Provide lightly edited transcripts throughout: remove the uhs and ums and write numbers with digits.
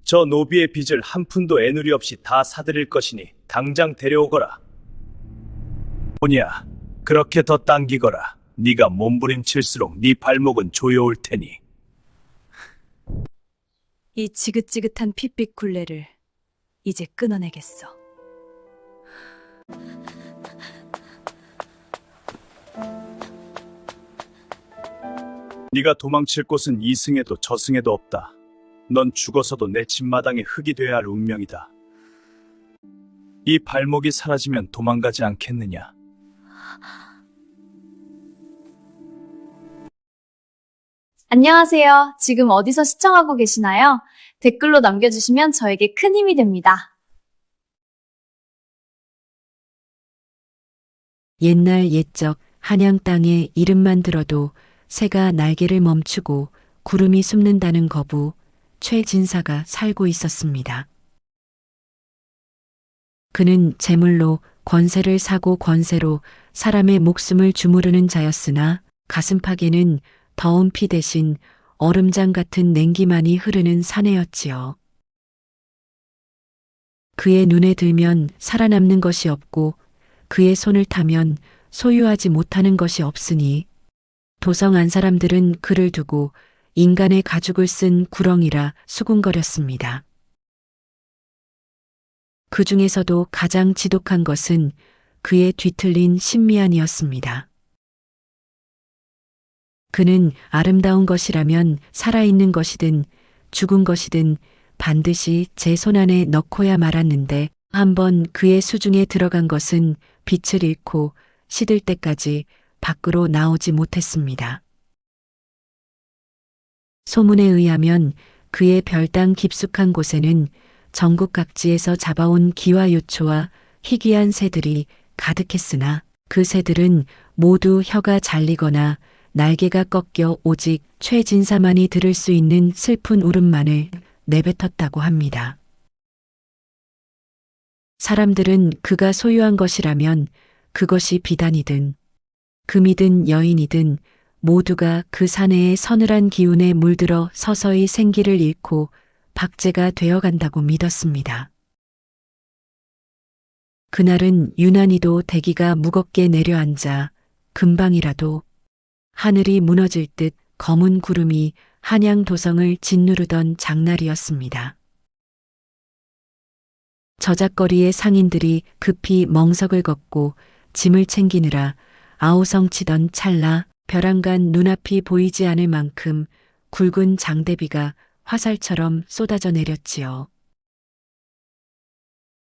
저 노비의 빚을 한 푼도 애누리 없이 다 사드릴 것이니 당장 데려오거라. 뭐냐, 그렇게 더 당기거라. 네가 몸부림칠수록 네 발목은 조여올 테니. 이 지긋지긋한 핏빛 굴레를 이제 끊어내겠어. 네가 도망칠 곳은 이승에도 저승에도 없다. 넌 죽어서도 내 집마당에 흙이 돼야 할 운명이다. 이 발목이 사라지면 도망가지 않겠느냐? 안녕하세요. 지금 어디서 시청하고 계시나요? 댓글로 남겨주시면 저에게 큰 힘이 됩니다. 옛날 옛적 한양 땅에 이름만 들어도 새가 날개를 멈추고 구름이 숨는다는 거부 최진사가 살고 있었습니다. 그는 재물로 권세를 사고 권세로 사람의 목숨을 주무르는 자였으나 가슴팍에는 더운 피 대신 얼음장 같은 냉기만이 흐르는 사내였지요. 그의 눈에 들면 살아남는 것이 없고 그의 손을 타면 소유하지 못하는 것이 없으니 도성 안 사람들은 그를 두고 인간의 가죽을 쓴 구렁이라 수군거렸습니다. 그 중에서도 가장 지독한 것은 그의 뒤틀린 신미안이었습니다. 그는 아름다운 것이라면 살아있는 것이든 죽은 것이든 반드시 제 손안에 넣고야 말았는데 한번 그의 수중에 들어간 것은 빛을 잃고 시들 때까지 밖으로 나오지 못했습니다. 소문에 의하면 그의 별당 깊숙한 곳에는 전국 각지에서 잡아온 기와요초와 희귀한 새들이 가득했으나 그 새들은 모두 혀가 잘리거나 날개가 꺾여 오직 최진사만이 들을 수 있는 슬픈 울음만을 내뱉었다고 합니다. 사람들은 그가 소유한 것이라면 그것이 비단이든 금이든 여인이든 모두가 그 사내의 서늘한 기운에 물들어 서서히 생기를 잃고 박제가 되어간다고 믿었습니다. 그날은 유난히도 대기가 무겁게 내려앉아 금방이라도 하늘이 무너질 듯 검은 구름이 한양 도성을 짓누르던 장날이었습니다. 저작거리의 상인들이 급히 멍석을 걷고 짐을 챙기느라 아우성치던 찰나 벼랑간 눈앞이 보이지 않을 만큼 굵은 장대비가 화살처럼 쏟아져 내렸지요.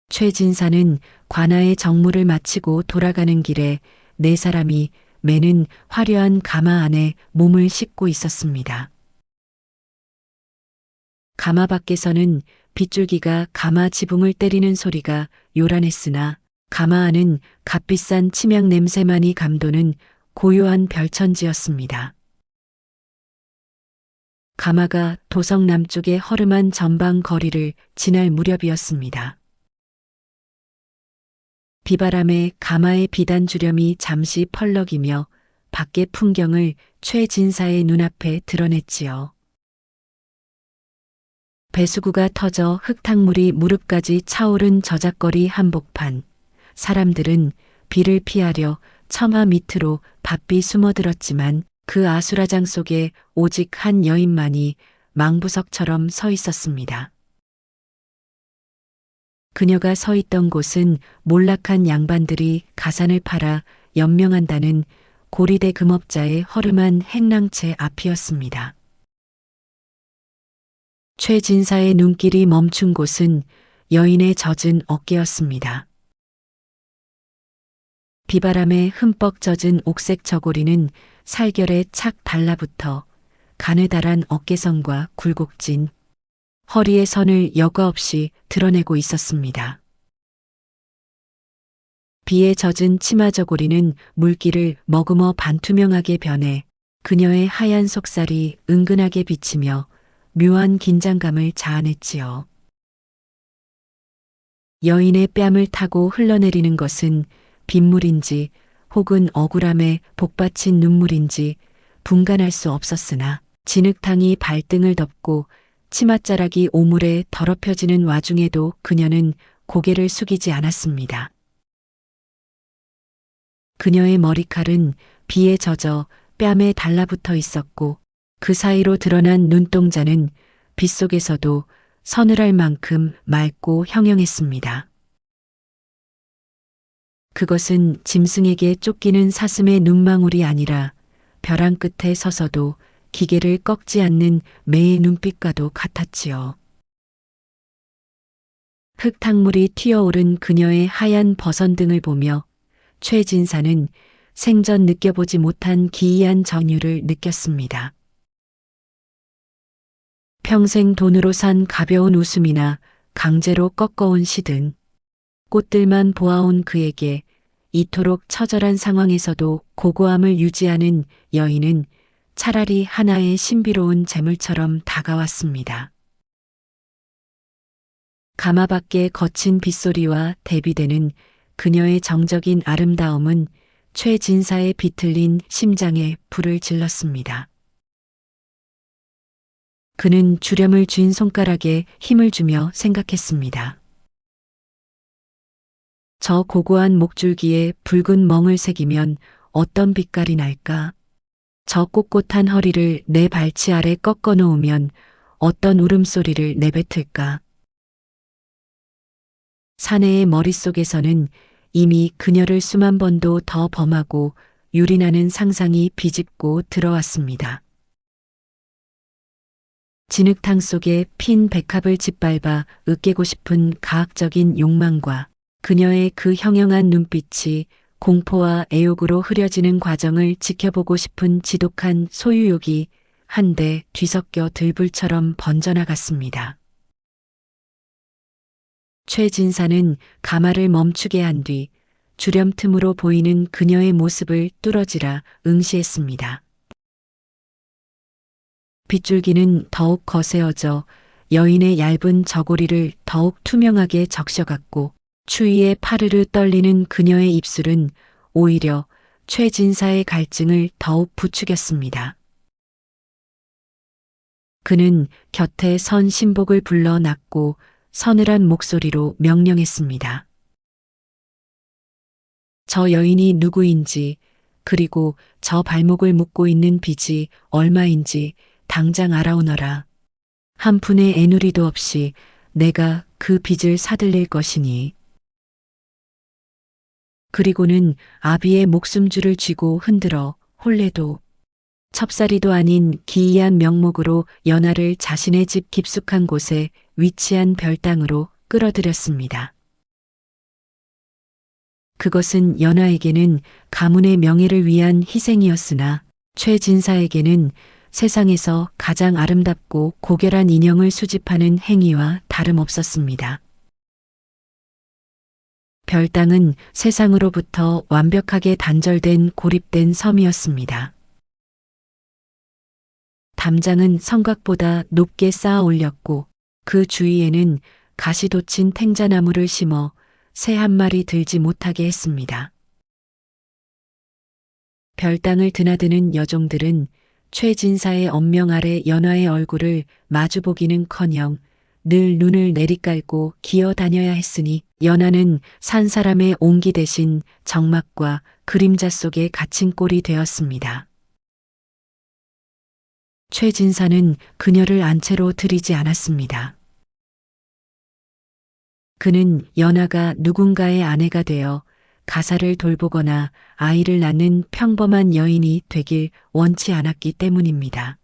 최진사는 관아의 정무를 마치고 돌아가는 길에 네 사람이 매는 화려한 가마 안에 몸을 싣고 있었습니다. 가마 밖에서는 빗줄기가 가마 지붕을 때리는 소리가 요란했으나 가마 안은 값비싼 침향 냄새만이 감도는 고요한 별천지였습니다. 가마가 도성 남쪽의 허름한 전방 거리를 지날 무렵이었습니다. 비바람에 가마의 비단 주렴이 잠시 펄럭이며 밖의 풍경을 최진사의 눈앞에 드러냈지요. 배수구가 터져 흙탕물이 무릎까지 차오른 저작거리 한복판. 사람들은 비를 피하려 처마 밑으로 바삐 숨어들었지만 그 아수라장 속에 오직 한 여인만이 망부석처럼 서 있었습니다. 그녀가 서 있던 곳은 몰락한 양반들이 가산을 팔아 연명한다는 고리대 금업자의 허름한 행랑채 앞이었습니다. 최진사의 눈길이 멈춘 곳은 여인의 젖은 어깨였습니다. 비바람에 흠뻑 젖은 옥색 저고리는 살결에 착 달라붙어 가느다란 어깨선과 굴곡진 허리의 선을 여과 없이 드러내고 있었습니다. 비에 젖은 치마 저고리는 물기를 머금어 반투명하게 변해 그녀의 하얀 속살이 은근하게 비치며 묘한 긴장감을 자아냈지요. 여인의 뺨을 타고 흘러내리는 것은 빗물인지 혹은 억울함에 복받친 눈물인지 분간할 수 없었으나 진흙탕이 발등을 덮고 치맛자락이 오물에 더럽혀지는 와중에도 그녀는 고개를 숙이지 않았습니다. 그녀의 머리칼은 비에 젖어 뺨에 달라붙어 있었고 그 사이로 드러난 눈동자는 빗속에서도 서늘할 만큼 맑고 형형했습니다. 그것은 짐승에게 쫓기는 사슴의 눈망울이 아니라 벼랑 끝에 서서도 기계를 꺾지 않는 매의 눈빛과도 같았지요. 흙탕물이 튀어오른 그녀의 하얀 버선등을 보며 최진사는 생전 느껴보지 못한 기이한 전율을 느꼈습니다. 평생 돈으로 산 가벼운 웃음이나 강제로 꺾어온 시든 꽃들만 보아온 그에게 이토록 처절한 상황에서도 고고함을 유지하는 여인은 차라리 하나의 신비로운 재물처럼 다가왔습니다. 가마 밖의 거친 빗소리와 대비되는 그녀의 정적인 아름다움은 최진사의 비틀린 심장에 불을 질렀습니다. 그는 주렴을 쥔 손가락에 힘을 주며 생각했습니다. 저 고고한 목줄기에 붉은 멍을 새기면 어떤 빛깔이 날까? 저 꼿꼿한 허리를 내 발치 아래 꺾어 놓으면 어떤 울음소리를 내뱉을까? 사내의 머릿속에서는 이미 그녀를 수만 번도 더 범하고 유린하는 상상이 비집고 들어왔습니다. 진흙탕 속에 핀 백합을 짓밟아 으깨고 싶은 가학적인 욕망과 그녀의 그 형형한 눈빛이 공포와 애욕으로 흐려지는 과정을 지켜보고 싶은 지독한 소유욕이 한데 뒤섞여 들불처럼 번져나갔습니다. 최진사는 가마를 멈추게 한 뒤 주렴 틈으로 보이는 그녀의 모습을 뚫어지라 응시했습니다. 빗줄기는 더욱 거세어져 여인의 얇은 저고리를 더욱 투명하게 적셔갔고 추위에 파르르 떨리는 그녀의 입술은 오히려 최진사의 갈증을 더욱 부추겼습니다. 그는 곁에 선 신복을 불러 놨고 서늘한 목소리로 명령했습니다. 저 여인이 누구인지 그리고 저 발목을 묶고 있는 빚이 얼마인지 당장 알아오너라. 한 푼의 애누리도 없이 내가 그 빚을 사들릴 것이니. 그리고는 아비의 목숨줄을 쥐고 흔들어 홀레도 첩사리도 아닌 기이한 명목으로 연하를 자신의 집 깊숙한 곳에 위치한 별당으로 끌어들였습니다. 그것은 연하에게는 가문의 명예를 위한 희생이었으나 최진사에게는 세상에서 가장 아름답고 고결한 인형을 수집하는 행위와 다름없었습니다. 별당은 세상으로부터 완벽하게 단절된 고립된 섬이었습니다. 담장은 성곽보다 높게 쌓아 올렸고 그 주위에는 가시 돋친 탱자나무를 심어 새 한 마리 들지 못하게 했습니다. 별당을 드나드는 여종들은 최진사의 언명 아래 연하의 얼굴을 마주보기는커녕 늘 눈을 내리깔고 기어다녀야 했으니 연하는 산 사람의 옹기 대신 적막과 그림자 속에 갇힌 꼴이 되었습니다. 최진사는 그녀를 안채로 들이지 않았습니다. 그는 연하가 누군가의 아내가 되어 가사를 돌보거나 아이를 낳는 평범한 여인이 되길 원치 않았기 때문입니다.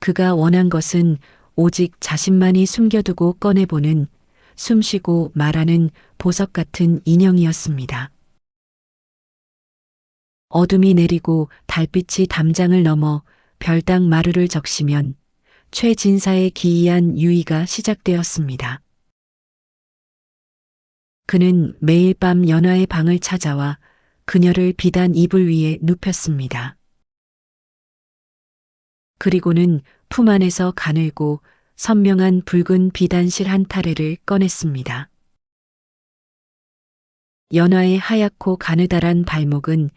그가 원한 것은 오직 자신만이 숨겨두고 꺼내보는 숨쉬고 말하는 보석 같은 인형이었습니다. 어둠이 내리고 달빛이 담장을 넘어 별당 마루를 적시면 최진사의 기이한 유의가 시작되었습니다. 그는 매일 밤 연하의 방을 찾아와 그녀를 비단 이불 위에 눕혔습니다. 그리고는 품 안에서 가늘고 선명한 붉은 비단실 한 타래를 꺼냈습니다. 연하의 하얗고 가느다란 발목은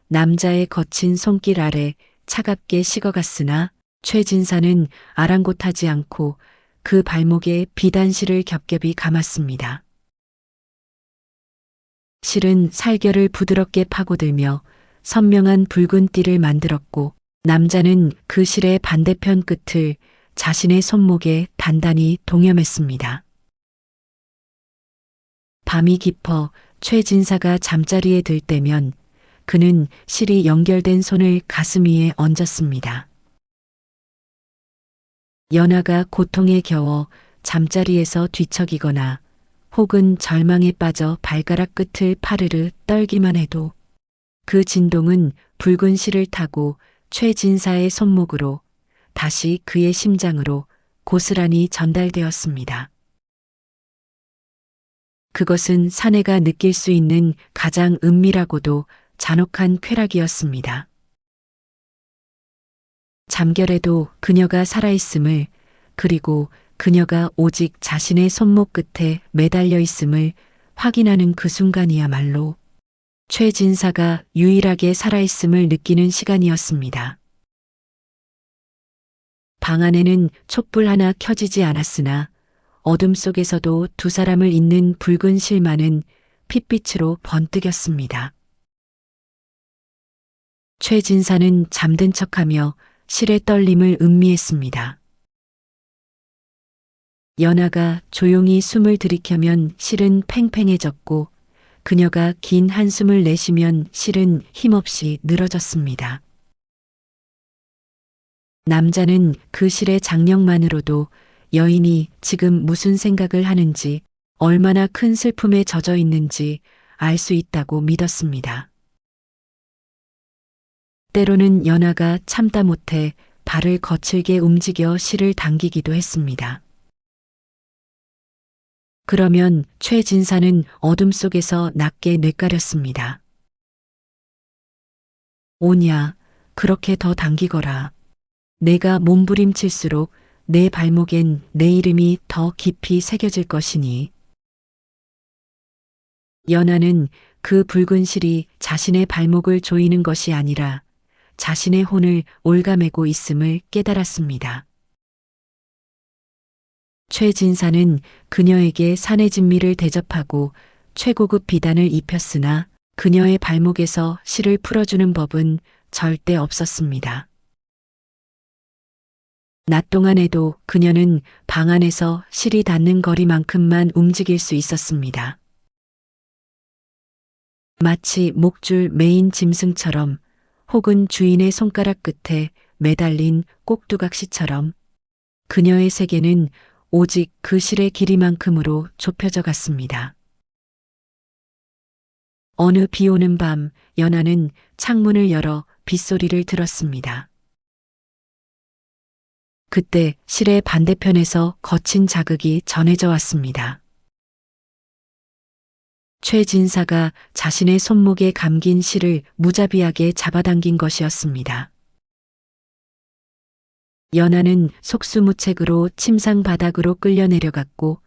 남자의 거친 손길 아래 차갑게 식어갔으나 최진사는 아랑곳하지 않고 그 발목에 비단실을 겹겹이 감았습니다. 실은 살결을 부드럽게 파고들며 선명한 붉은 띠를 만들었고 남자는 그 실의 반대편 끝을 자신의 손목에 단단히 동여맸습니다. 밤이 깊어 최진사가 잠자리에 들 때면 그는 실이 연결된 손을 가슴 위에 얹었습니다. 연하가 고통에 겨워 잠자리에서 뒤척이거나 혹은 절망에 빠져 발가락 끝을 파르르 떨기만 해도 그 진동은 붉은 실을 타고 최진사의 손목으로 다시 그의 심장으로 고스란히 전달되었습니다. 그것은 사내가 느낄 수 있는 가장 은밀하고도 잔혹한 쾌락이었습니다. 잠결에도 그녀가 살아있음을, 그리고 그녀가 오직 자신의 손목 끝에 매달려 있음을 확인하는 그 순간이야말로 최진사가 유일하게 살아있음을 느끼는 시간이었습니다. 방 안에는 촛불 하나 켜지지 않았으나 어둠 속에서도 두 사람을 잇는 붉은 실만은 핏빛으로 번뜩였습니다. 최진사는 잠든 척하며 실의 떨림을 음미했습니다. 연하가 조용히 숨을 들이켜면 실은 팽팽해졌고 그녀가 긴 한숨을 내쉬면 실은 힘없이 늘어졌습니다. 남자는 그 실의 장력만으로도 여인이 지금 무슨 생각을 하는지, 얼마나 큰 슬픔에 젖어 있는지 알 수 있다고 믿었습니다. 때로는 연하가 참다 못해 발을 거칠게 움직여 실을 당기기도 했습니다. 그러면 최진사는 어둠 속에서 낮게 뇌까렸습니다. 오냐, 그렇게 더 당기거라. 내가 몸부림칠수록 내 발목엔 내 이름이 더 깊이 새겨질 것이니. 연하는 그 붉은 실이 자신의 발목을 조이는 것이 아니라 자신의 혼을 올가매고 있음을 깨달았습니다. 최진사는 그녀에게 사내진미를 대접하고 최고급 비단을 입혔으나 그녀의 발목에서 실을 풀어주는 법은 절대 없었습니다. 낮 동안에도 그녀는 방 안에서 실이 닿는 거리만큼만 움직일 수 있었습니다. 마치 목줄 매인 짐승처럼 혹은 주인의 손가락 끝에 매달린 꼭두각시처럼 그녀의 세계는 오직 그 실의 길이만큼으로 좁혀져 갔습니다. 어느 비 오는 밤 연하는 창문을 열어 빗소리를 들었습니다. 그때 실의 반대편에서 거친 자극이 전해져 왔습니다. 최진사가 자신의 손목에 감긴 실을 무자비하게 잡아당긴 것이었습니다. 연하는 속수무책으로 침상 바닥으로 끌려 내려갔고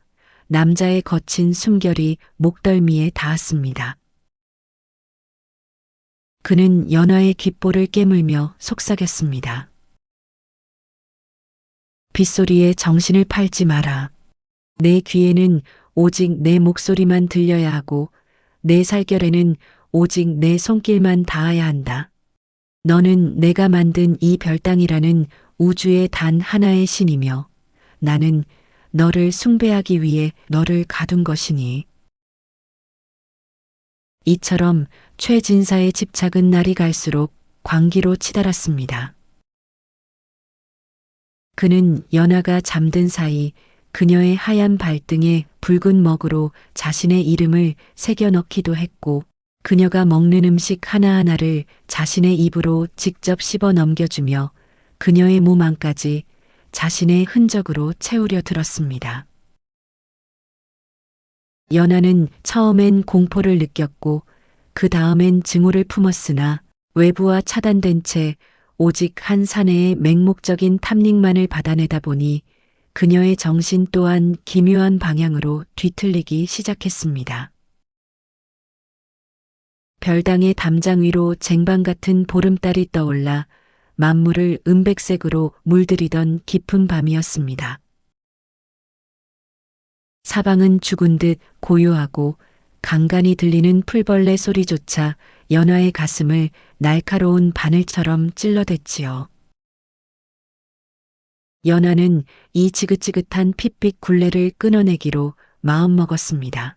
남자의 거친 숨결이 목덜미에 닿았습니다. 그는 연하의 귓볼을 깨물며 속삭였습니다. 빗소리에 정신을 팔지 마라. 내 귀에는 오직 내 목소리만 들려야 하고 내 살결에는 오직 내 손길만 닿아야 한다. 너는 내가 만든 이 별땅이라는 우주의 단 하나의 신이며 나는 너를 숭배하기 위해 너를 가둔 것이니. 이처럼 최진사의 집착은 날이 갈수록 광기로 치달았습니다. 그는 연하가 잠든 사이 그녀의 하얀 발등에 붉은 먹으로 자신의 이름을 새겨 넣기도 했고 그녀가 먹는 음식 하나하나를 자신의 입으로 직접 씹어 넘겨주며 그녀의 몸 안까지 자신의 흔적으로 채우려 들었습니다. 연하는 처음엔 공포를 느꼈고 그 다음엔 증오를 품었으나 외부와 차단된 채 오직 한 사내의 맹목적인 탐닉만을 받아내다 보니 그녀의 정신 또한 기묘한 방향으로 뒤틀리기 시작했습니다. 별당의 담장 위로 쟁반 같은 보름달이 떠올라 만물을 은백색으로 물들이던 깊은 밤이었습니다. 사방은 죽은 듯 고요하고 간간히 들리는 풀벌레 소리조차 연화의 가슴을 날카로운 바늘처럼 찔러댔지요. 연화는 이 지긋지긋한 핏빛 굴레를 끊어내기로 마음먹었습니다.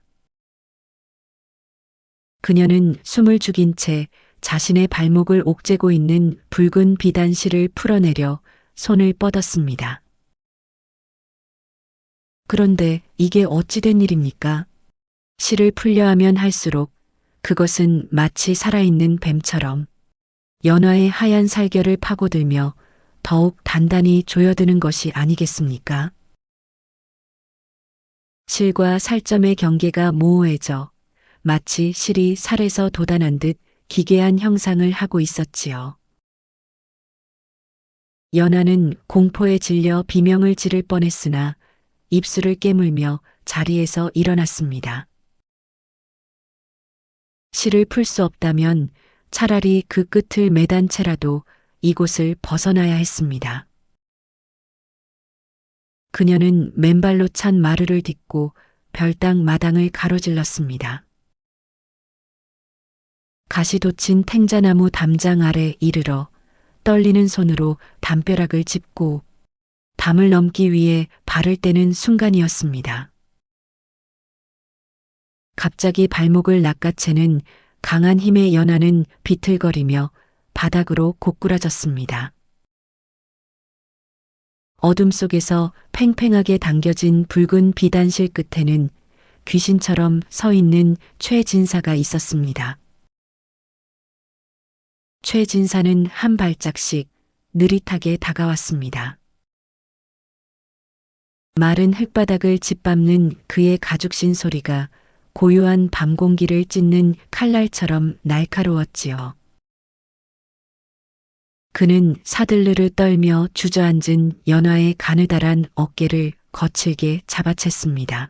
그녀는 숨을 죽인 채 자신의 발목을 옥죄고 있는 붉은 비단실을 풀어내려 손을 뻗었습니다. 그런데 이게 어찌된 일입니까? 실을 풀려 하면 할수록 그것은 마치 살아있는 뱀처럼 연화의 하얀 살결을 파고들며 더욱 단단히 조여드는 것이 아니겠습니까? 실과 살점의 경계가 모호해져 마치 실이 살에서 돋아난 듯 기괴한 형상을 하고 있었지요. 연화는 공포에 질려 비명을 지를 뻔했으나 입술을 깨물며 자리에서 일어났습니다. 실을 풀 수 없다면 차라리 그 끝을 매단 채라도 이곳을 벗어나야 했습니다. 그녀는 맨발로 찬 마루를 딛고 별당 마당을 가로질렀습니다. 가시 돋친 탱자나무 담장 아래 이르러 떨리는 손으로 담벼락을 짚고 담을 넘기 위해 발을 떼는 순간이었습니다. 갑자기 발목을 낚아채는 강한 힘의 연화는 비틀거리며 바닥으로 고꾸라졌습니다. 어둠 속에서 팽팽하게 당겨진 붉은 비단실 끝에는 귀신처럼 서 있는 최진사가 있었습니다. 최진사는 한 발짝씩 느릿하게 다가왔습니다. 마른 흙바닥을 짓밟는 그의 가죽신 소리가 고요한 밤 공기를 찢는 칼날처럼 날카로웠지요. 그는 사들르르 떨며 주저앉은 연화의 가느다란 어깨를 거칠게 잡아챘습니다.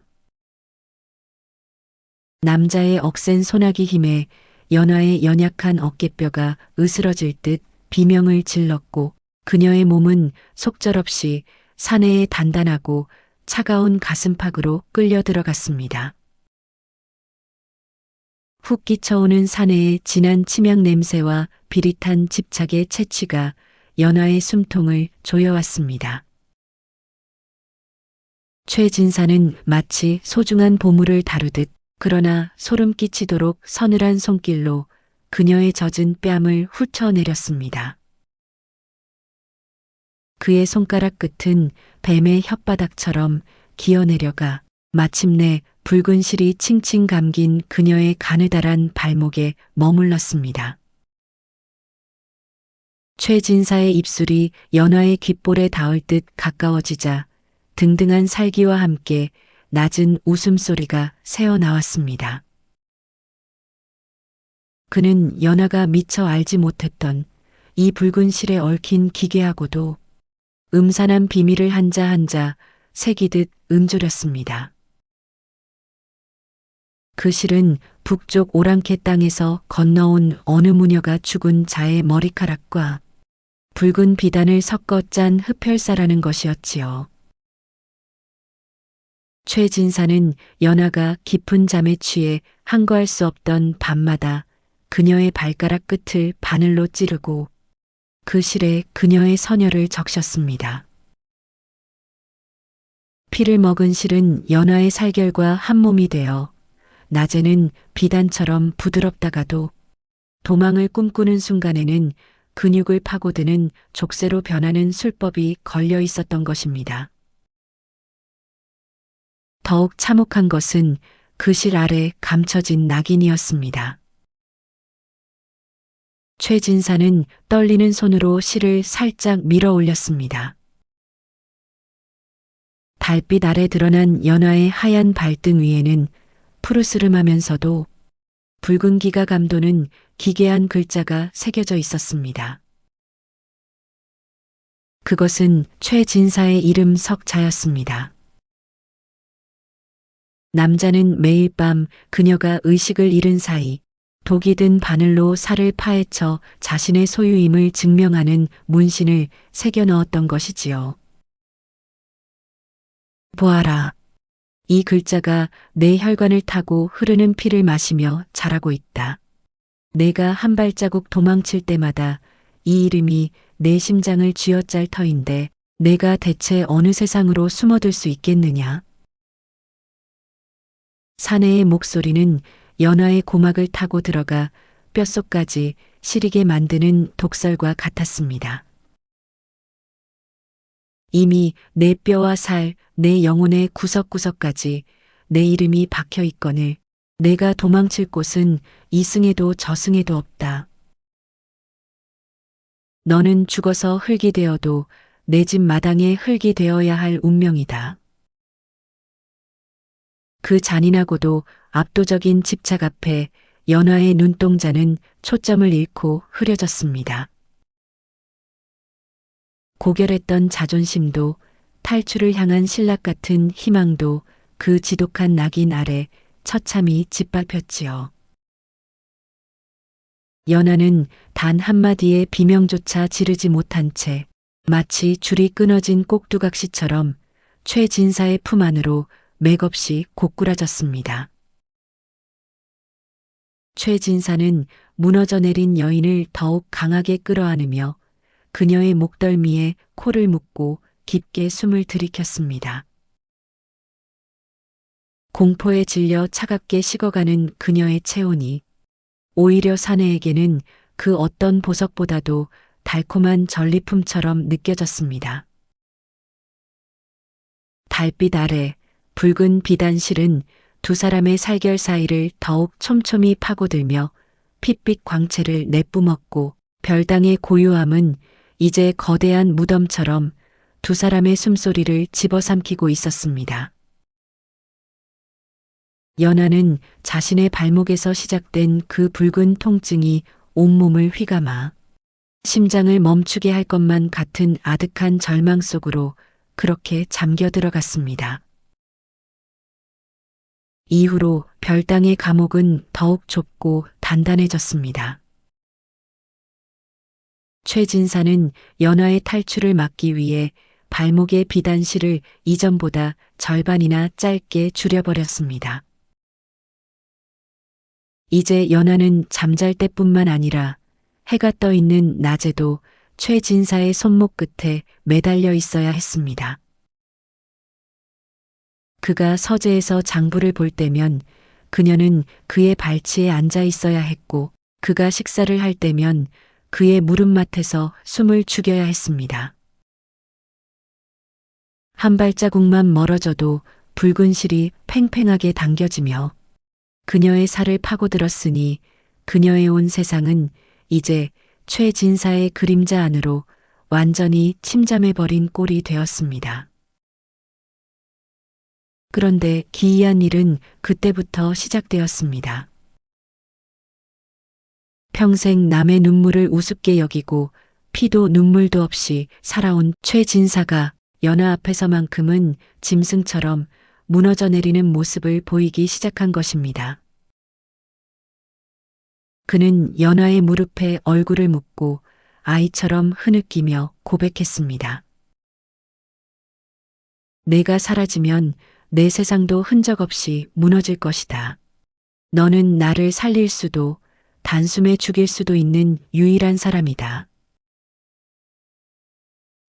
남자의 억센 소나기 힘에 연화의 연약한 어깨뼈가 으스러질 듯 비명을 질렀고 그녀의 몸은 속절없이 사내의 단단하고 차가운 가슴팍으로 끌려 들어갔습니다. 훅 끼쳐오는 사내의 진한 침향 냄새와 비릿한 집착의 채취가 연화의 숨통을 조여왔습니다. 최진사는 마치 소중한 보물을 다루듯 그러나 소름 끼치도록 서늘한 손길로 그녀의 젖은 뺨을 훑어내렸습니다. 그의 손가락 끝은 뱀의 혓바닥처럼 기어내려가 마침내 붉은 실이 칭칭 감긴 그녀의 가느다란 발목에 머물렀습니다. 최진사의 입술이 연화의 귓볼에 닿을 듯 가까워지자 등등한 살기와 함께 낮은 웃음소리가 새어나왔습니다. 그는 연화가 미처 알지 못했던 이 붉은 실에 얽힌 기괴하고도 음산한 비밀을 한자 한자 새기듯 음조렸습니다. 그 실은 북쪽 오랑캐 땅에서 건너온 어느 무녀가 죽은 자의 머리카락과 붉은 비단을 섞어 짠 흡혈사라는 것이었지요. 최진사는 연화가 깊은 잠에 취해 항거할 수 없던 밤마다 그녀의 발가락 끝을 바늘로 찌르고 그 실에 그녀의 서녀를 적셨습니다. 피를 먹은 실은 연화의 살결과 한 몸이 되어 낮에는 비단처럼 부드럽다가도 도망을 꿈꾸는 순간에는 근육을 파고드는 족쇄로 변하는 술법이 걸려 있었던 것입니다. 더욱 참혹한 것은 그 실 아래 감춰진 낙인이었습니다. 최진사는 떨리는 손으로 실을 살짝 밀어 올렸습니다. 달빛 아래 드러난 연화의 하얀 발등 위에는 푸르스름하면서도 붉은 기가 감도는 기괴한 글자가 새겨져 있었습니다. 그것은 최진사의 이름 석자였습니다. 남자는 매일 밤 그녀가 의식을 잃은 사이 독이 든 바늘로 살을 파헤쳐 자신의 소유임을 증명하는 문신을 새겨 넣었던 것이지요. 보아라. 이 글자가 내 혈관을 타고 흐르는 피를 마시며 자라고 있다. 내가 한 발자국 도망칠 때마다 이 이름이 내 심장을 쥐어짤 터인데 내가 대체 어느 세상으로 숨어들 수 있겠느냐. 사내의 목소리는 연화의 고막을 타고 들어가 뼛속까지 시리게 만드는 독설과 같았습니다. 이미 내 뼈와 살, 내 영혼의 구석구석까지 내 이름이 박혀 있거늘 내가 도망칠 곳은 이승에도 저승에도 없다. 너는 죽어서 흙이 되어도 내 집 마당에 흙이 되어야 할 운명이다. 그 잔인하고도 압도적인 집착 앞에 연화의 눈동자는 초점을 잃고 흐려졌습니다. 고결했던 자존심도 탈출을 향한 신락 같은 희망도 그 지독한 낙인 아래 처참히 짓밟혔지요. 연화는 단 한마디의 비명조차 지르지 못한 채 마치 줄이 끊어진 꼭두각시처럼 최진사의 품 안으로 맥없이 고꾸라졌습니다. 최진사는 무너져 내린 여인을 더욱 강하게 끌어안으며 그녀의 목덜미에 코를 묶고 깊게 숨을 들이켰습니다. 공포에 질려 차갑게 식어가는 그녀의 체온이 오히려 사내에게는 그 어떤 보석보다도 달콤한 전리품처럼 느껴졌습니다. 달빛 아래 붉은 비단실은 두 사람의 살결 사이를 더욱 촘촘히 파고들며 핏빛 광채를 내뿜었고 별당의 고요함은 이제 거대한 무덤처럼 두 사람의 숨소리를 집어삼키고 있었습니다. 연화는 자신의 발목에서 시작된 그 붉은 통증이 온몸을 휘감아 심장을 멈추게 할 것만 같은 아득한 절망 속으로 그렇게 잠겨 들어갔습니다. 이후로 별당의 감옥은 더욱 좁고 단단해졌습니다. 최진사는 연화의 탈출을 막기 위해 발목의 비단실을 이전보다 절반이나 짧게 줄여버렸습니다. 이제 연화는 잠잘 때뿐만 아니라 해가 떠 있는 낮에도 최진사의 손목 끝에 매달려 있어야 했습니다. 그가 서재에서 장부를 볼 때면 그녀는 그의 발치에 앉아 있어야 했고 그가 식사를 할 때면 그의 무릎맡에서 숨을 죽여야 했습니다. 한 발자국만 멀어져도 붉은 실이 팽팽하게 당겨지며 그녀의 살을 파고들었으니 그녀의 온 세상은 이제 최진사의 그림자 안으로 완전히 침잠해버린 꼴이 되었습니다. 그런데 기이한 일은 그때부터 시작되었습니다. 평생 남의 눈물을 우습게 여기고 피도 눈물도 없이 살아온 최진사가 연화 앞에서만큼은 짐승처럼 무너져 내리는 모습을 보이기 시작한 것입니다. 그는 연화의 무릎에 얼굴을 묻고 아이처럼 흐느끼며 고백했습니다. 내가 사라지면 내 세상도 흔적 없이 무너질 것이다. 너는 나를 살릴 수도 단숨에 죽일 수도 있는 유일한 사람이다.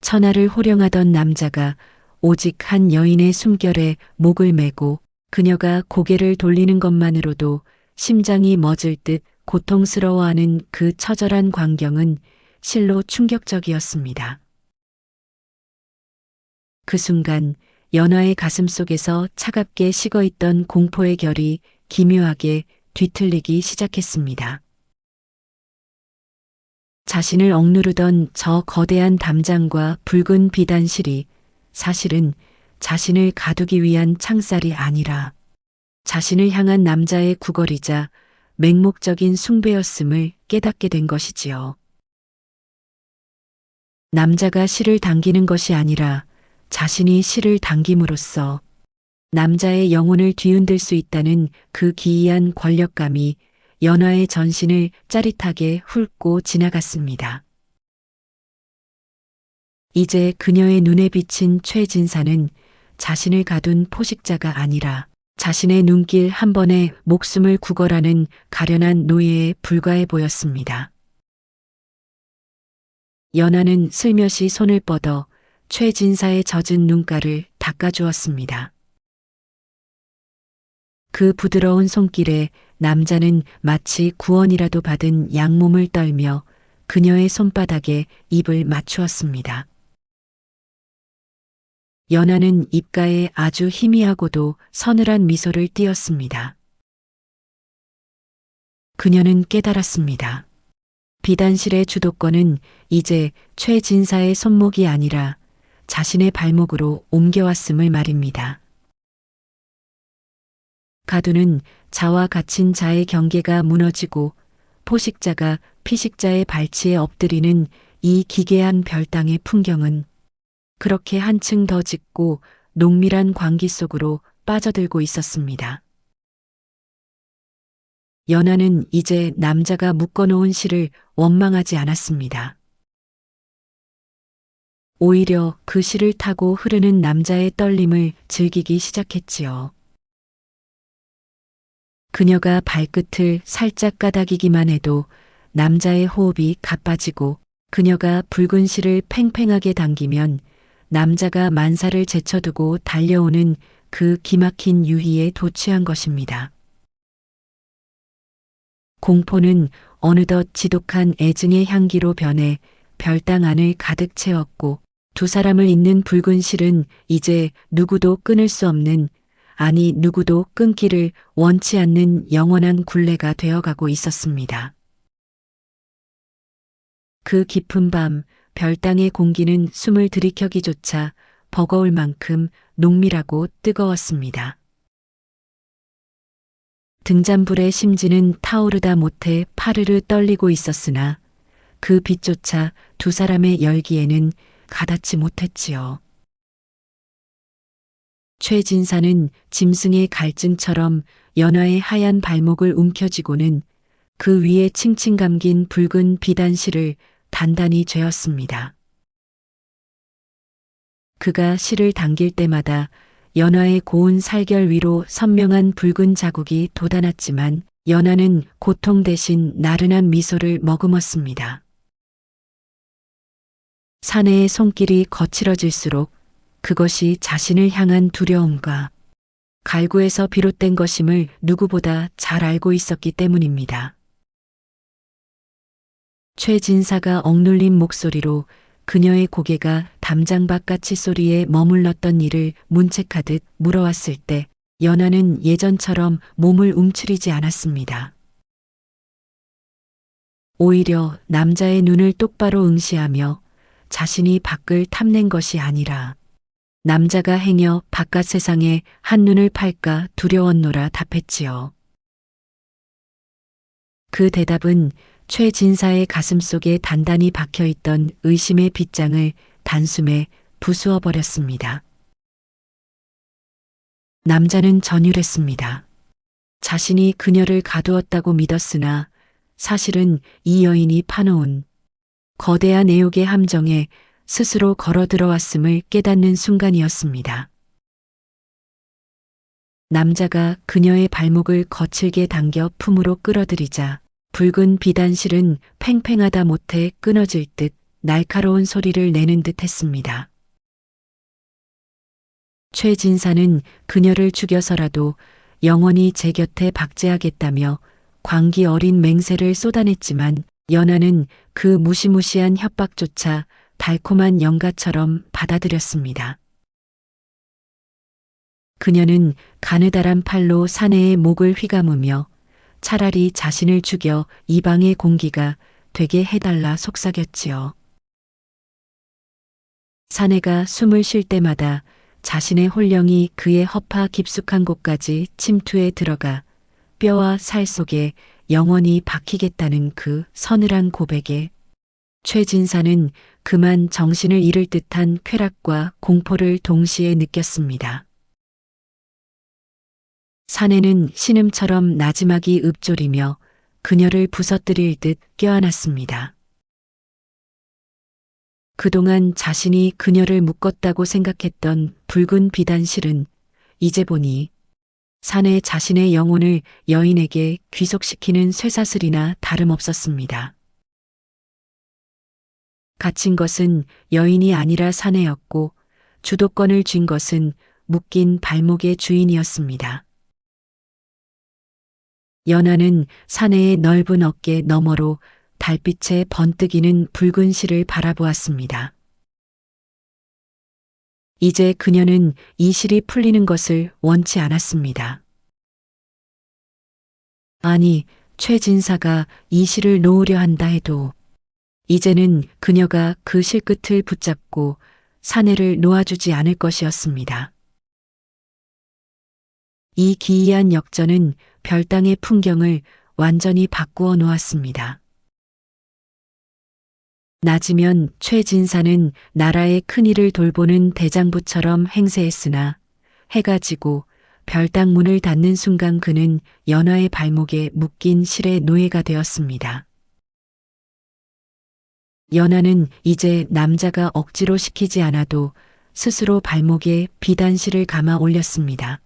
천하를 호령하던 남자가 오직 한 여인의 숨결에 목을 메고 그녀가 고개를 돌리는 것만으로도 심장이 멎을 듯 고통스러워하는 그 처절한 광경은 실로 충격적이었습니다. 그 순간 연화의 가슴속에서 차갑게 식어있던 공포의 결이 기묘하게 뒤틀리기 시작했습니다. 자신을 억누르던 저 거대한 담장과 붉은 비단실이 사실은 자신을 가두기 위한 창살이 아니라 자신을 향한 남자의 구걸이자 맹목적인 숭배였음을 깨닫게 된 것이지요. 남자가 실을 당기는 것이 아니라 자신이 실을 당김으로써 남자의 영혼을 뒤흔들 수 있다는 그 기이한 권력감이 연화의 전신을 짜릿하게 훑고 지나갔습니다. 이제 그녀의 눈에 비친 최진사는 자신을 가둔 포식자가 아니라 자신의 눈길 한 번에 목숨을 구걸하는 가련한 노예에 불과해 보였습니다. 연하는 슬며시 손을 뻗어 최진사의 젖은 눈가를 닦아주었습니다. 그 부드러운 손길에 남자는 마치 구원이라도 받은 양몸을 떨며 그녀의 손바닥에 입을 맞추었습니다. 연하는 입가에 아주 희미하고도 서늘한 미소를 띄었습니다. 그녀는 깨달았습니다. 비단실의 주도권은 이제 최진사의 손목이 아니라 자신의 발목으로 옮겨왔음을 말입니다. 가두는 자와 갇힌 자의 경계가 무너지고 포식자가 피식자의 발치에 엎드리는 이 기괴한 별땅의 풍경은 그렇게 한층 더 짙고 농밀한 광기 속으로 빠져들고 있었습니다. 연하는 이제 남자가 묶어놓은 실을 원망하지 않았습니다. 오히려 그 실을 타고 흐르는 남자의 떨림을 즐기기 시작했지요. 그녀가 발끝을 살짝 까닥이기만 해도 남자의 호흡이 가빠지고 그녀가 붉은 실을 팽팽하게 당기면 남자가 만사를 제쳐두고 달려오는 그 기막힌 유희에 도취한 것입니다. 공포는 어느덧 지독한 애증의 향기로 변해 별당 안을 가득 채웠고 두 사람을 잇는 붉은 실은 이제 누구도 끊을 수 없는, 아니 누구도 끊기를 원치 않는 영원한 굴레가 되어가고 있었습니다. 그 깊은 밤 별당의 공기는 숨을 들이켜기조차 버거울 만큼 농밀하고 뜨거웠습니다. 등잔불의 심지는 타오르다 못해 파르르 떨리고 있었으나 그 빛조차 두 사람의 열기에는 가닿지 못했지요. 최진사는 짐승의 갈증처럼 연화의 하얀 발목을 움켜쥐고는 그 위에 칭칭 감긴 붉은 비단실을 단단히 죄었습니다. 그가 실을 당길 때마다 연화의 고운 살결 위로 선명한 붉은 자국이 돋아났지만 연화는 고통 대신 나른한 미소를 머금었습니다. 사내의 손길이 거칠어질수록 그것이 자신을 향한 두려움과 갈구에서 비롯된 것임을 누구보다 잘 알고 있었기 때문입니다. 최진사가 억눌린 목소리로 그녀의 고개가 담장밭가치 소리에 머물렀던 이를 문책하듯 물어왔을 때 연하는 예전처럼 몸을 움츠리지 않았습니다. 오히려 남자의 눈을 똑바로 응시하며 자신이 밖을 탐낸 것이 아니라 남자가 행여 바깥 세상에 한눈을 팔까 두려웠노라 답했지요. 그 대답은 최진사의 가슴 속에 단단히 박혀있던 의심의 빗장을 단숨에 부수어 버렸습니다. 남자는 전율했습니다. 자신이 그녀를 가두었다고 믿었으나 사실은 이 여인이 파놓은 거대한 애욕의 함정에 스스로 걸어 들어왔음을 깨닫는 순간이었습니다. 남자가 그녀의 발목을 거칠게 당겨 품으로 끌어들이자 붉은 비단실은 팽팽하다 못해 끊어질 듯 날카로운 소리를 내는 듯 했습니다. 최진사는 그녀를 죽여서라도 영원히 제 곁에 박제하겠다며 광기 어린 맹세를 쏟아냈지만 연하는 그 무시무시한 협박조차 달콤한 영가처럼 받아들였습니다. 그녀는 가느다란 팔로 사내의 목을 휘감으며 차라리 자신을 죽여 이방의 공기가 되게 해달라 속삭였지요. 사내가 숨을 쉴 때마다 자신의 혼령이 그의 허파 깊숙한 곳까지 침투해 들어가 뼈와 살 속에 영원히 박히겠다는 그 서늘한 고백에 최진사는 그만 정신을 잃을 듯한 쾌락과 공포를 동시에 느꼈습니다. 사내는 신음처럼 나지막이 읊조리며 그녀를 부서뜨릴 듯 껴안았습니다. 그동안 자신이 그녀를 묶었다고 생각했던 붉은 비단실은 이제 보니 산에 자신의 영혼을 여인에게 귀속시키는 쇠사슬이나 다름없었습니다. 갇힌 것은 여인이 아니라 사내였고 주도권을 쥔 것은 묶인 발목의 주인이었습니다. 연하는 사내의 넓은 어깨 너머로 달빛에 번뜩이는 붉은 실을 바라보았습니다. 이제 그녀는 이 실이 풀리는 것을 원치 않았습니다. 아니, 최진사가 이 실을 놓으려 한다 해도 이제는 그녀가 그 실끝을 붙잡고 사내를 놓아주지 않을 것이었습니다. 이 기이한 역전은 별당의 풍경을 완전히 바꾸어 놓았습니다. 낮이면 최진사는 나라의 큰일을 돌보는 대장부처럼 행세했으나 해가 지고 별당 문을 닫는 순간 그는 연화의 발목에 묶인 실의 노예가 되었습니다. 연화는 이제 남자가 억지로 시키지 않아도 스스로 발목에 비단실을 감아 올렸습니다.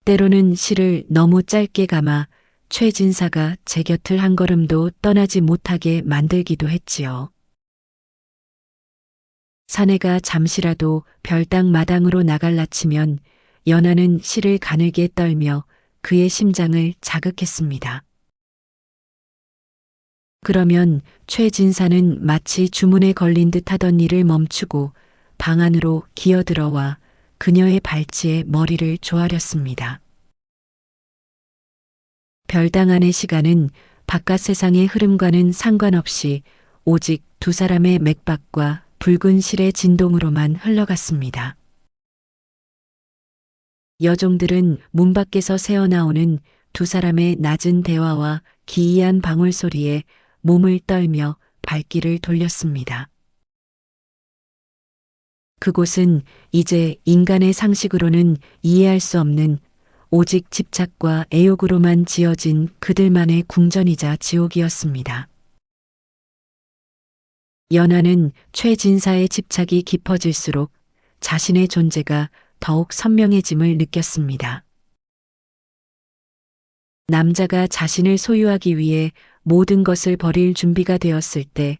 때로는 실을 너무 짧게 감아 최진사가 제 곁을 한 걸음도 떠나지 못하게 만들기도 했지요. 사내가 잠시라도 별당 마당으로 나갈라치면 연하는 실을 가늘게 떨며 그의 심장을 자극했습니다. 그러면 최진사는 마치 주문에 걸린 듯 하던 일을 멈추고 방 안으로 기어들어와 그녀의 발치에 머리를 조아렸습니다. 별당 안의 시간은 바깥 세상의 흐름과는 상관없이 오직 두 사람의 맥박과 붉은 실의 진동으로만 흘러갔습니다. 여종들은 문 밖에서 새어나오는 두 사람의 낮은 대화와 기이한 방울 소리에 몸을 떨며 발길을 돌렸습니다. 그곳은 이제 인간의 상식으로는 이해할 수 없는 오직 집착과 애욕으로만 지어진 그들만의 궁전이자 지옥이었습니다. 연하는 최진사의 집착이 깊어질수록 자신의 존재가 더욱 선명해짐을 느꼈습니다. 남자가 자신을 소유하기 위해 모든 것을 버릴 준비가 되었을 때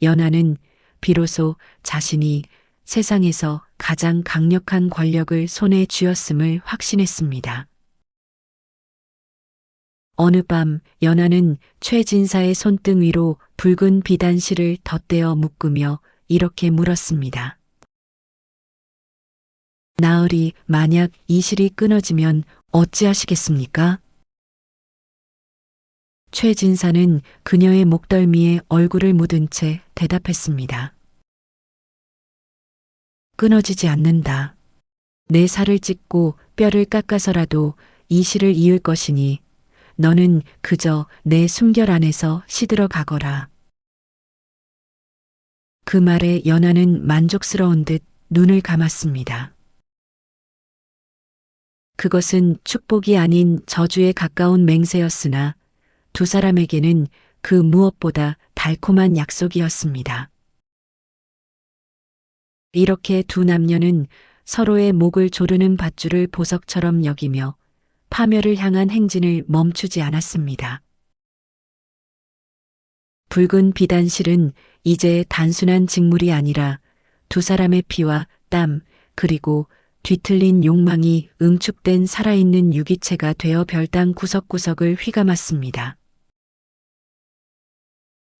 연하는 비로소 자신이 세상에서 가장 강력한 권력을 손에 쥐었음을 확신했습니다. 어느 밤 연하는 최진사의 손등 위로 붉은 비단실을 덧대어 묶으며 이렇게 물었습니다. 나으리, 만약 이 실이 끊어지면 어찌하시겠습니까? 최진사는 그녀의 목덜미에 얼굴을 묻은 채 대답했습니다. 끊어지지 않는다. 내 살을 찢고 뼈를 깎아서라도 이 실을 이을 것이니 너는 그저 내 숨결 안에서 시들어 가거라. 그 말에 연하는 만족스러운 듯 눈을 감았습니다. 그것은 축복이 아닌 저주에 가까운 맹세였으나 두 사람에게는 그 무엇보다 달콤한 약속이었습니다. 이렇게 두 남녀는 서로의 목을 조르는 밧줄을 보석처럼 여기며 파멸을 향한 행진을 멈추지 않았습니다. 붉은 비단실은 이제 단순한 직물이 아니라 두 사람의 피와 땀 그리고 뒤틀린 욕망이 응축된 살아있는 유기체가 되어 별당 구석구석을 휘감았습니다.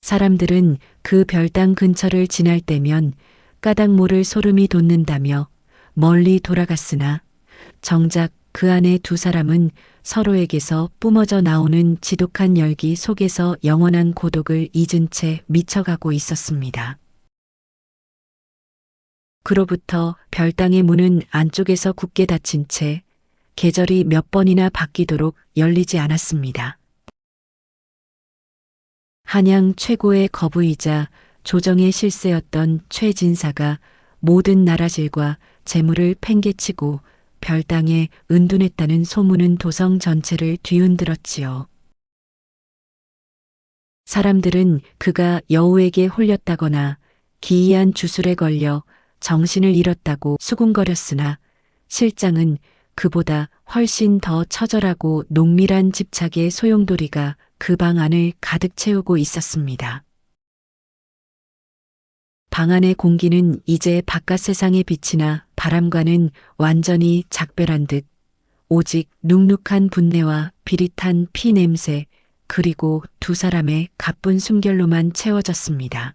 사람들은 그 별당 근처를 지날 때면 까닭 모를 소름이 돋는다며 멀리 돌아갔으나 정작 그 안에 두 사람은 서로에게서 뿜어져 나오는 지독한 열기 속에서 영원한 고독을 잊은 채 미쳐가고 있었습니다. 그로부터 별당의 문은 안쪽에서 굳게 닫힌 채 계절이 몇 번이나 바뀌도록 열리지 않았습니다. 한양 최고의 거부이자 조정의 실세였던 최진사가 모든 나라실과 재물을 팽개치고 별당에 은둔했다는 소문은 도성 전체를 뒤흔들었지요. 사람들은 그가 여우에게 홀렸다거나 기이한 주술에 걸려 정신을 잃었다고 수군거렸으나 실장은 그보다 훨씬 더 처절하고 농밀한 집착의 소용돌이가 그 방 안을 가득 채우고 있었습니다. 방 안의 공기는 이제 바깥 세상의 빛이나 바람과는 완전히 작별한 듯 오직 눅눅한 분내와 비릿한 피 냄새 그리고 두 사람의 가쁜 숨결로만 채워졌습니다.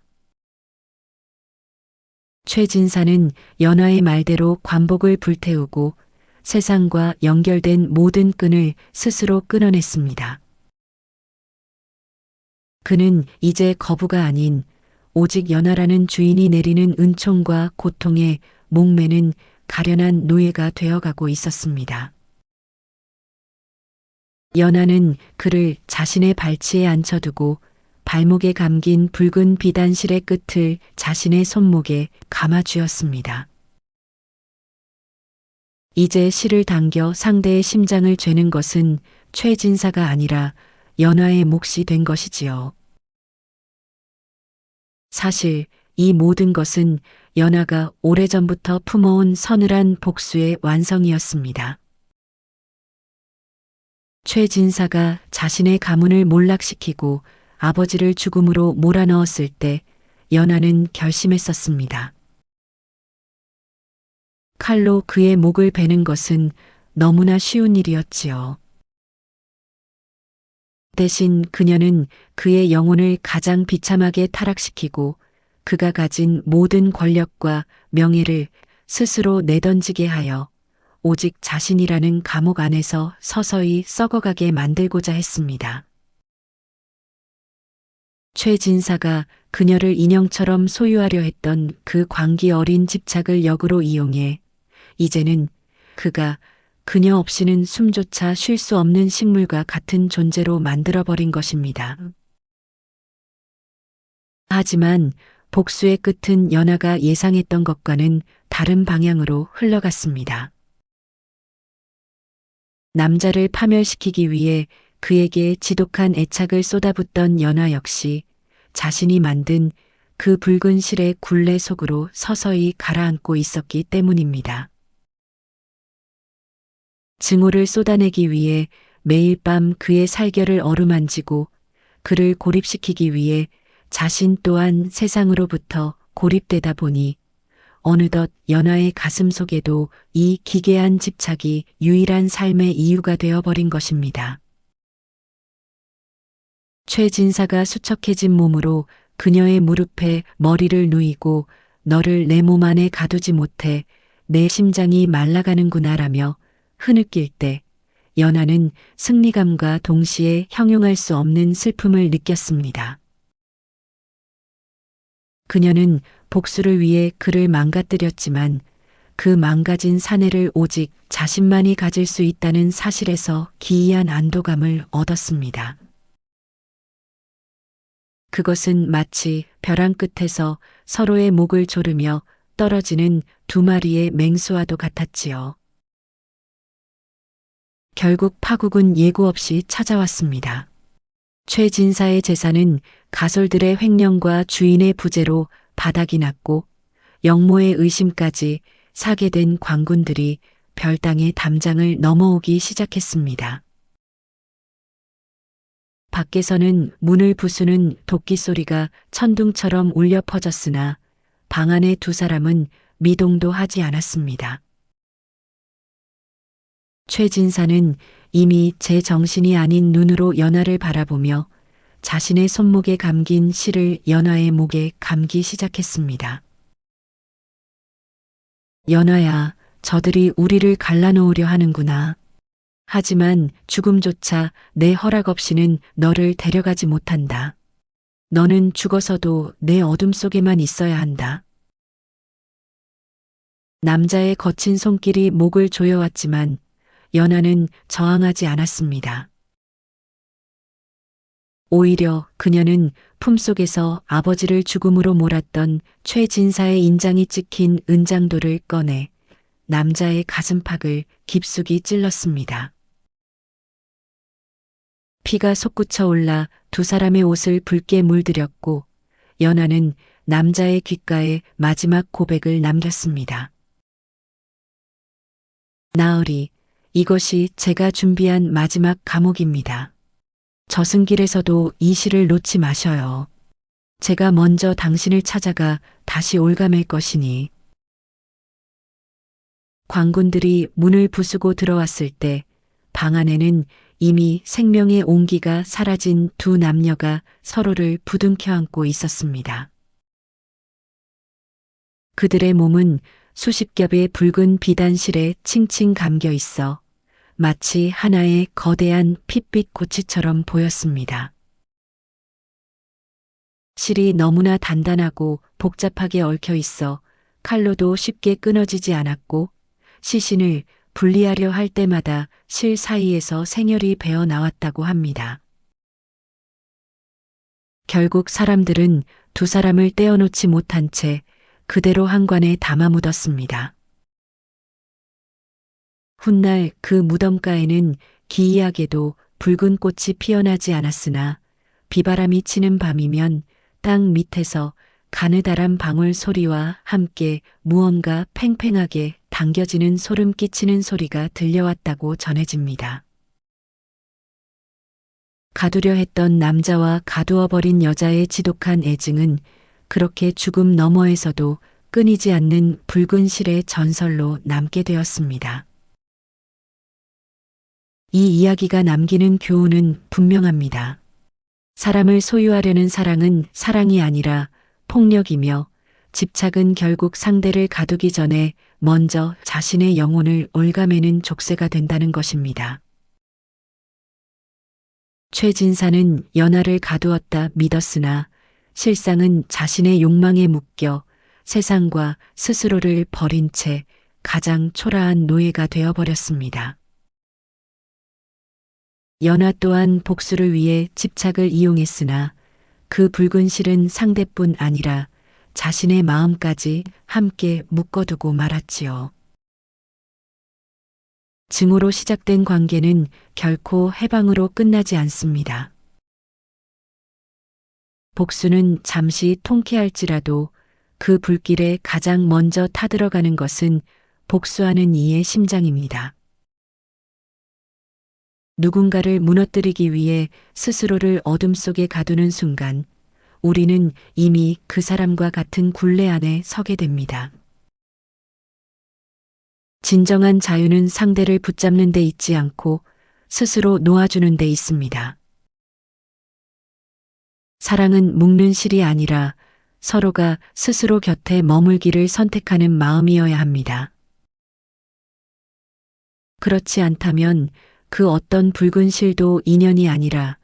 최진사는 연화의 말대로 관복을 불태우고 세상과 연결된 모든 끈을 스스로 끊어냈습니다. 그는 이제 거부가 아닌 오직 연화라는 주인이 내리는 은총과 고통에 목매는 가련한 노예가 되어가고 있었습니다. 연화는 그를 자신의 발치에 앉혀두고 발목에 감긴 붉은 비단실의 끝을 자신의 손목에 감아쥐었습니다. 이제 실을 당겨 상대의 심장을 죄는 것은 최진사가 아니라 연화의 몫이 된 것이지요. 사실 이 모든 것은 연화가 오래전부터 품어온 서늘한 복수의 완성이었습니다. 최진사가 자신의 가문을 몰락시키고 아버지를 죽음으로 몰아넣었을 때 연화는 결심했었습니다. 칼로 그의 목을 베는 것은 너무나 쉬운 일이었지요. 대신 그녀는 그의 영혼을 가장 비참하게 타락시키고 그가 가진 모든 권력과 명예를 스스로 내던지게 하여 오직 자신이라는 감옥 안에서 서서히 썩어가게 만들고자 했습니다. 최진사가 그녀를 인형처럼 소유하려 했던 그 광기 어린 집착을 역으로 이용해 이제는 그가 그녀 없이는 숨조차 쉴 수 없는 식물과 같은 존재로 만들어버린 것입니다. 하지만 복수의 끝은 연화가 예상했던 것과는 다른 방향으로 흘러갔습니다. 남자를 파멸시키기 위해 그에게 지독한 애착을 쏟아붓던 연화 역시 자신이 만든 그 붉은 실의 굴레 속으로 서서히 가라앉고 있었기 때문입니다. 증오를 쏟아내기 위해 매일 밤 그의 살결을 어루만지고 그를 고립시키기 위해 자신 또한 세상으로부터 고립되다 보니 어느덧 연화의 가슴 속에도 이 기괴한 집착이 유일한 삶의 이유가 되어버린 것입니다. 최진사가 수척해진 몸으로 그녀의 무릎에 머리를 누이고 너를 내 몸 안에 가두지 못해 내 심장이 말라가는구나라며 흐느낄 때 연화는 승리감과 동시에 형용할 수 없는 슬픔을 느꼈습니다. 그녀는 복수를 위해 그를 망가뜨렸지만 그 망가진 사내를 오직 자신만이 가질 수 있다는 사실에서 기이한 안도감을 얻었습니다. 그것은 마치 벼랑 끝에서 서로의 목을 조르며 떨어지는 두 마리의 맹수와도 같았지요. 결국 파국은 예고 없이 찾아왔습니다. 최진사의 재산은 가솔들의 횡령과 주인의 부재로 바닥이 났고 영모의 의심까지 사게 된 광군들이 별당의 담장을 넘어오기 시작했습니다. 밖에서는 문을 부수는 도끼 소리가 천둥처럼 울려 퍼졌으나 방 안의 두 사람은 미동도 하지 않았습니다. 최진사는 이미 제 정신이 아닌 눈으로 연화를 바라보며 자신의 손목에 감긴 실을 연화의 목에 감기 시작했습니다. 연화야, 저들이 우리를 갈라놓으려 하는구나. 하지만 죽음조차 내 허락 없이는 너를 데려가지 못한다. 너는 죽어서도 내 어둠 속에만 있어야 한다. 남자의 거친 손길이 목을 조여왔지만 연화는 저항하지 않았습니다. 오히려 그녀는 품속에서 아버지를 죽음으로 몰았던 최진사의 인장이 찍힌 은장도를 꺼내 남자의 가슴팍을 깊숙이 찔렀습니다. 피가 솟구쳐 올라 두 사람의 옷을 붉게 물들였고 연하는 남자의 귓가에 마지막 고백을 남겼습니다. 나으리, 이것이 제가 준비한 마지막 감옥입니다. 저승길에서도 이 시를 놓지 마셔요. 제가 먼저 당신을 찾아가 다시 올가맬 것이니. 광군들이 문을 부수고 들어왔을 때 방 안에는 이미 생명의 온기가 사라진 두 남녀가 서로를 부둥켜 안고 있었습니다. 그들의 몸은 수십 겹의 붉은 비단실에 칭칭 감겨 있어 마치 하나의 거대한 핏빛 고치처럼 보였습니다. 실이 너무나 단단하고 복잡하게 얽혀 있어 칼로도 쉽게 끊어지지 않았고 시신을 분리하려 할 때마다 실 사이에서 생혈이 배어 나왔다고 합니다. 결국 사람들은 두 사람을 떼어놓지 못한 채 그대로 한관에 담아 묻었습니다. 훗날 그 무덤가에는 기이하게도 붉은 꽃이 피어나지 않았으나 비바람이 치는 밤이면 땅 밑에서 가느다란 방울 소리와 함께 무언가 팽팽하게 당겨지는 소름 끼치는 소리가 들려왔다고 전해집니다. 가두려 했던 남자와 가두어 버린 여자의 지독한 애증은 그렇게 죽음 너머에서도 끊이지 않는 붉은 실의 전설로 남게 되었습니다. 이 이야기가 남기는 교훈은 분명합니다. 사람을 소유하려는 사랑은 사랑이 아니라 폭력이며 집착은 결국 상대를 가두기 전에 먼저 자신의 영혼을 올가매는 족쇄가 된다는 것입니다. 최진사는 연하를 가두었다 믿었으나 실상은 자신의 욕망에 묶여 세상과 스스로를 버린 채 가장 초라한 노예가 되어버렸습니다. 연하 또한 복수를 위해 집착을 이용했으나 그 붉은 실은 상대뿐 아니라 자신의 마음까지 함께 묶어두고 말았지요. 증오로 시작된 관계는 결코 해방으로 끝나지 않습니다. 복수는 잠시 통쾌할지라도 그 불길에 가장 먼저 타들어가는 것은 복수하는 이의 심장입니다. 누군가를 무너뜨리기 위해 스스로를 어둠 속에 가두는 순간 우리는 이미 그 사람과 같은 굴레 안에 서게 됩니다. 진정한 자유는 상대를 붙잡는 데 있지 않고 스스로 놓아주는 데 있습니다. 사랑은 묶는 실이 아니라 서로가 스스로 곁에 머물기를 선택하는 마음이어야 합니다. 그렇지 않다면 그 어떤 붉은 실도 인연이 아니라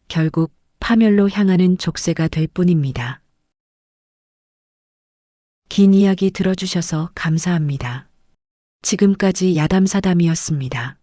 결국 파멸로 향하는 족쇄가 될 뿐입니다. 긴 이야기 들어주셔서 감사합니다. 지금까지 야담사담이었습니다.